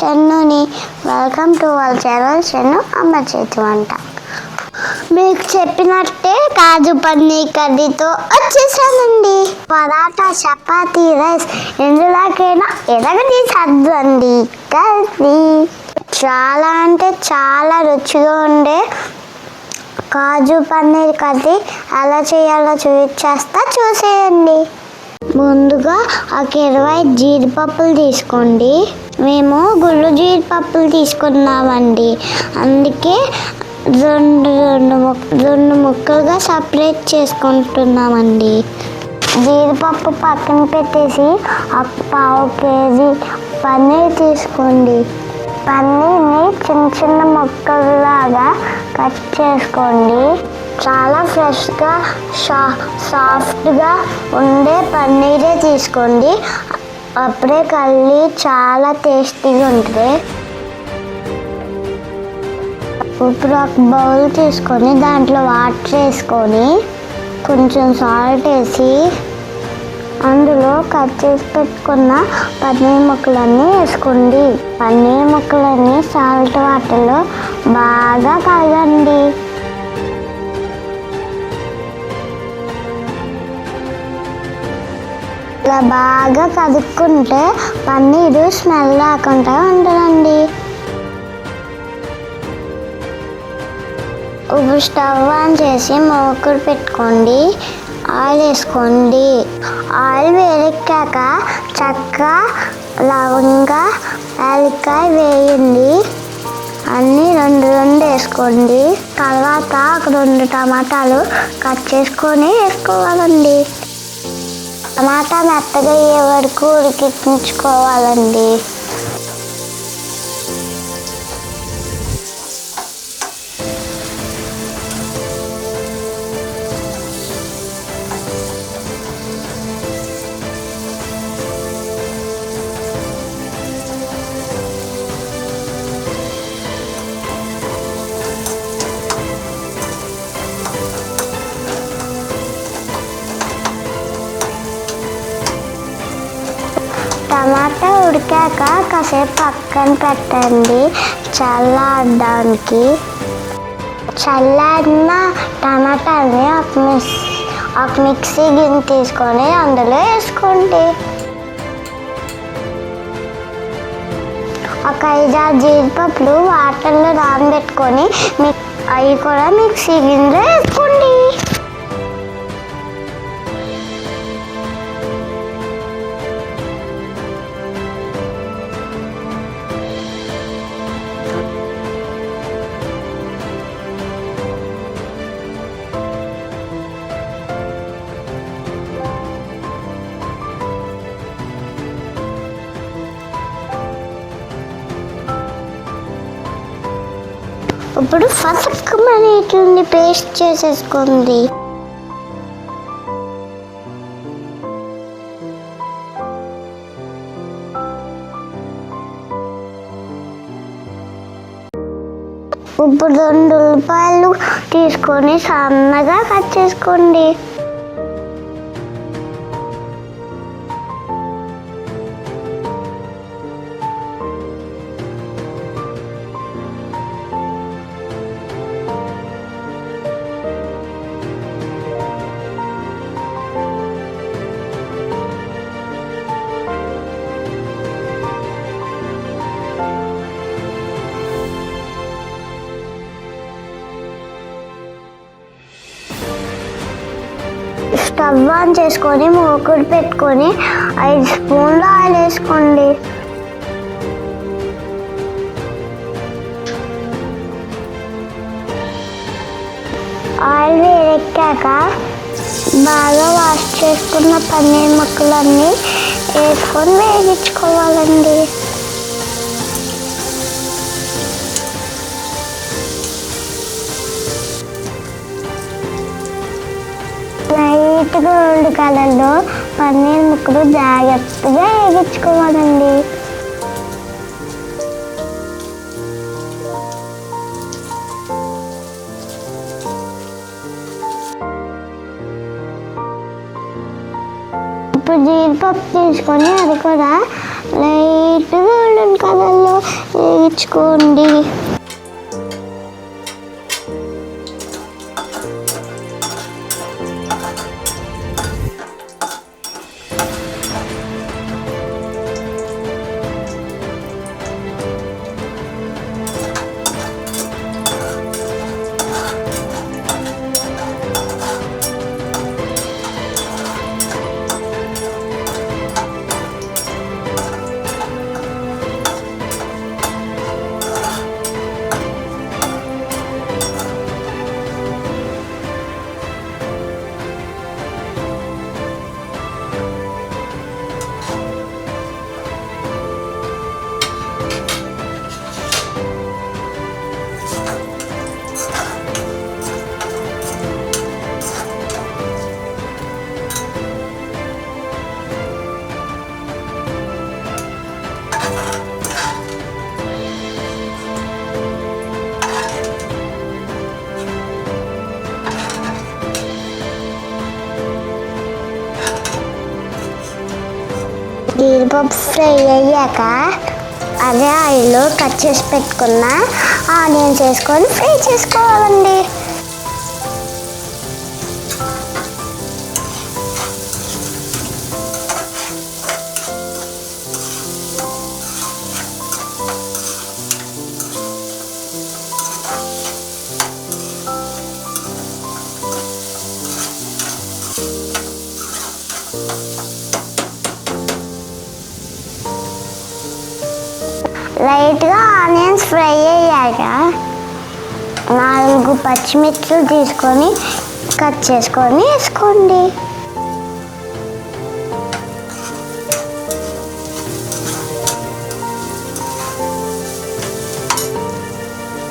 చెన్నుని. Welcome to our channel Chennu అమ్మ చేతి వంట. మీకు చెప్పినట్టే కాజు పన్నీర్ కర్రీతో వచ్చేసానండి. పరాటా, చపాతీ, రైస్ ఎందులోకైనా ఎదగదీసేద్దండి కర్రీ. చాలా అంటే చాలా రుచిగా ఉండే కాజు పన్నీర్ కర్రీ ఎలా చేయాలో చూసేయండి. ముందుగా ఒక 20 జీడిపప్పులు తీసుకోండి. మేము గుళ్ళు జీడిపప్పులు తీసుకున్నామండి, అందుకే రెండు ముక్కలుగా సపరేట్ చేసుకుంటున్నామండి. జీడిపప్పు పక్కన పెట్టేసి ఒక 1/2 కేజీ పన్నీర్ తీసుకోండి. పన్నీర్ని చిన్న చిన్న ముక్కల్లాగా కట్ చేసుకోండి. చాలా ఫ్రెష్గా సాఫ్ట్గా ఉండే పన్నీరే తీసుకోండి, అప్పుడే కర్రీ చాలా టేస్టీగా ఉంటుంది. ఇప్పుడు ఒక బౌల్ తీసుకొని దాంట్లో వాటర్ వేసుకొని కొంచెం సాల్ట్ వేసి అందులో కట్ చేసి పెట్టుకున్న పన్నీర్ ముక్కలన్నీ వేసుకోండి. పన్నీర్ ముక్కలన్నీ సాల్ట్ వాటర్లో బాగా కలగండి. ఇలా బాగా కదుక్కుంటే పన్నీరు స్మెల్ రాకుండా ఉంటుందండి. ఇప్పుడు స్టవ్ ఆన్ చేసి మూకుడు పెట్టుకోండి. ఆయిల్ వేసుకోండి. ఆయిల్ వేడెక్కాక చెక్క, లవంగ, యాలక్కాయ వేయండి. అన్నీ రెండు వేసుకోండి. తర్వాత ఒక 2 టమాటాలు కట్ చేసుకొని వేసుకోవాలండి. టమాటా మెత్తగా అయ్యే వరకు ఉడికించుకోవాలండి. టమాటా ఉడికాక కాసేపు పక్కన పెట్టండి చల్లారడానికి. చల్లారిన టమాటాని ఒక మిక్సీ గిన్నె తీసుకొని అందులో వేసుకోండి. ఒక 5-6 జీడిపప్పులు వాటర్లో నానబెట్టుకొని అవి కూడా మిక్సీ గిన్నెలో వేసుకోండి. ఇప్పుడు ఫసక్కమని ఇట్లని పేస్ట్ చేసేసుకోండి. ఇప్పుడు 2 ఉల్లిపాయలు తీసుకొని సన్నగా కట్ చేసుకోండి. స్టవ్ ఆన్ చేసుకొని మూకుడు పెట్టుకొని 5 స్పూన్లు ఆయిల్ వేసుకోండి. ఆయిల్ వేడెక్కాక బాగా వాష్ చేసుకున్న పన్నీర్ ముక్కలన్నీ వేసుకొని వేగించుకోవాలండి. లైట్ గోల్డ్ కలర్లో పన్నీర్ ముక్కలు జాగ్రత్తగా వేగించుకోవాలండి. ఇప్పుడు జీడిపప్పు తీసుకొని అది కూడా లైట్ గోల్డెన్ కలర్లో వేయించుకోండి. జీడిపప్పు ఫ్రై అయ్యాక అదే ఆయిల్లో కట్ చేసి పెట్టుకున్న ఆనియన్స్ వేసుకొని ఫ్రై చేసుకోవాలండి. లైట్గా ఆనియన్స్ ఫ్రై అయ్యాక 4 పచ్చిమిర్చులు తీసుకొని కట్ చేసుకొని వేసుకోండి.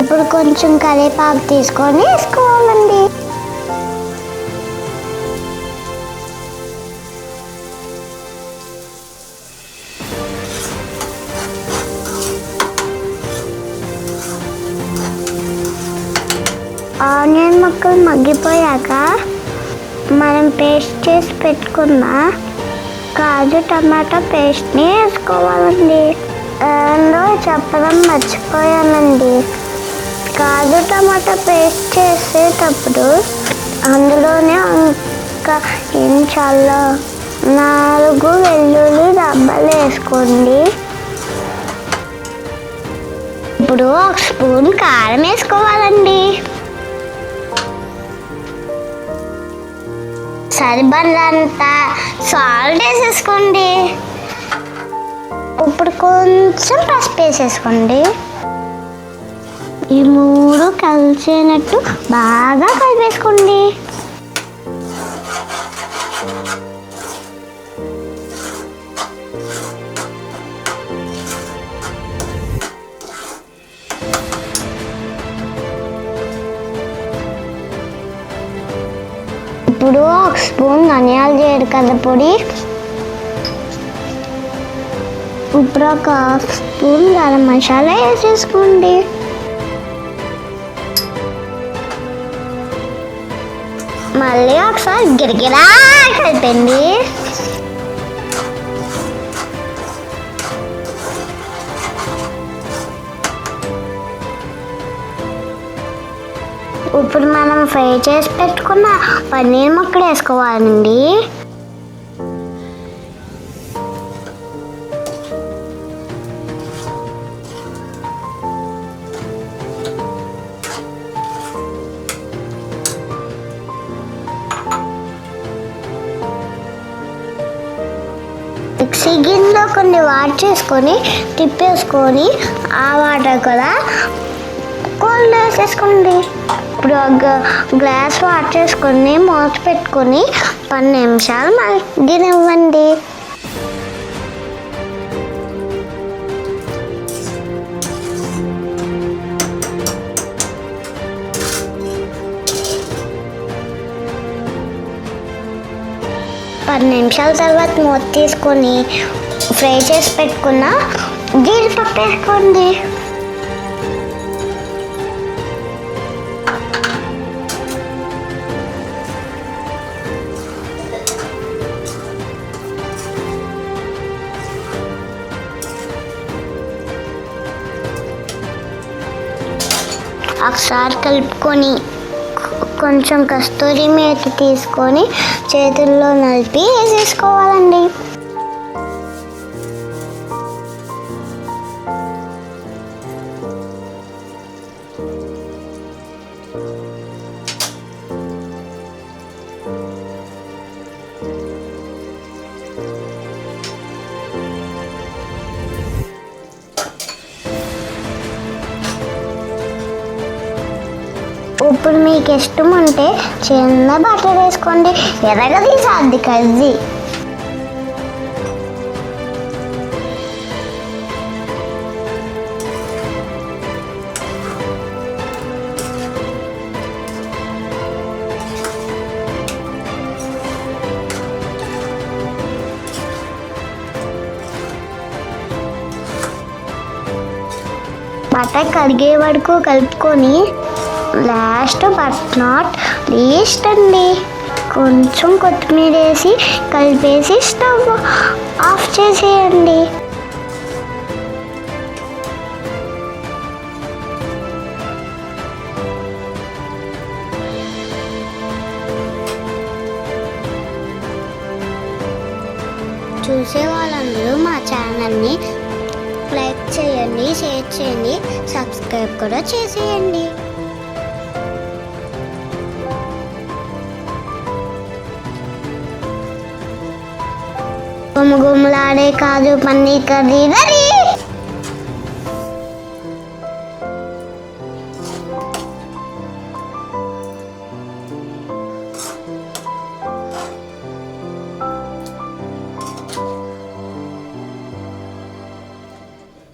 ఇప్పుడు కొంచెం కరివేపాకు తీసుకొని వేసుకోవాలండి. ఆనియన్ ముక్కలు మగ్గిపోయాక మనం పేస్ట్ చేసి పెట్టుకున్న కాజు టమాటా పేస్ట్ని వేసుకోవాలండి. అందులో చెప్పడం మర్చిపోయానండి, కాజు టమాటా పేస్ట్ చేసేటప్పుడు అందులోనే ఇంకా చాలా 4 వెల్లుల్లి రబ్బలు వేసుకోండి. ఇప్పుడు 1 స్పూన్ కారం వేసుకోవాలండి. సరిపడినంత సాల్ట్ వేసేసుకోండి. ఇప్పుడు కొంచెం పసుపు వేసేసుకోండి. ఈ 3 కలిసేనట్టు బాగా కలిపేసుకోండి. ఇప్పుడు 1 స్పూన్ ధనియాల జీలకర్ర పొడి, ఇప్పుడు 1/2 స్పూన్ గరం మసాలా వేసేసుకోండి. మళ్ళీ ఒకసారి గిరగిరా కలిపండి. ఇప్పుడు మనం ఫ్రై చేసి పెట్టుకున్న పన్నీర్ ముక్కలు వేసుకోవాలండి. మిక్సీ గిన్నెలో కొన్ని వాటర్ చేసుకొని తిప్పేసుకొని ఆ వాటర్ కూడా కోల్డ్ వేసేసుకోండి. ఇప్పుడు గ్లాస్ వాటర్ వేసుకొని మూత పెట్టుకొని 10 నిమిషాలు మగ్గనివ్వండి. నిమిషాల తర్వాత మూత తీసుకొని ఫ్రై చేసి పెట్టుకున్న జీడిపప్పు వేసుకోండి. ఒకసారి కలుపుకొని కొంచెం కస్తూరి మేతి తీసుకొని చేతుల్లో నలిపి వేసేసుకోవాలండి. ఇప్పుడు మీకు ఇష్టం ఉంటే చిన్న బటర్ వేసుకోండి, ఎరగదీసాది కజ్జి. బటర్ కరిగే వరకు కలుపుకొని లాస్ట్ బట్ నాట్ లీస్ట్ అండి కొంచెం కొత్తిమీర వేసి కలిపేసి స్టవ్ ఆఫ్ చేసేయండి. చూసే వాళ్ళందరూ మా ఛానల్ని లైక్ చేయండి, షేర్ చేయండి, సబ్స్క్రైబ్ కూడా చేసేయండి. గుమగుమలాడే కాజు పన్నీర్ కర్రీ రెడీ.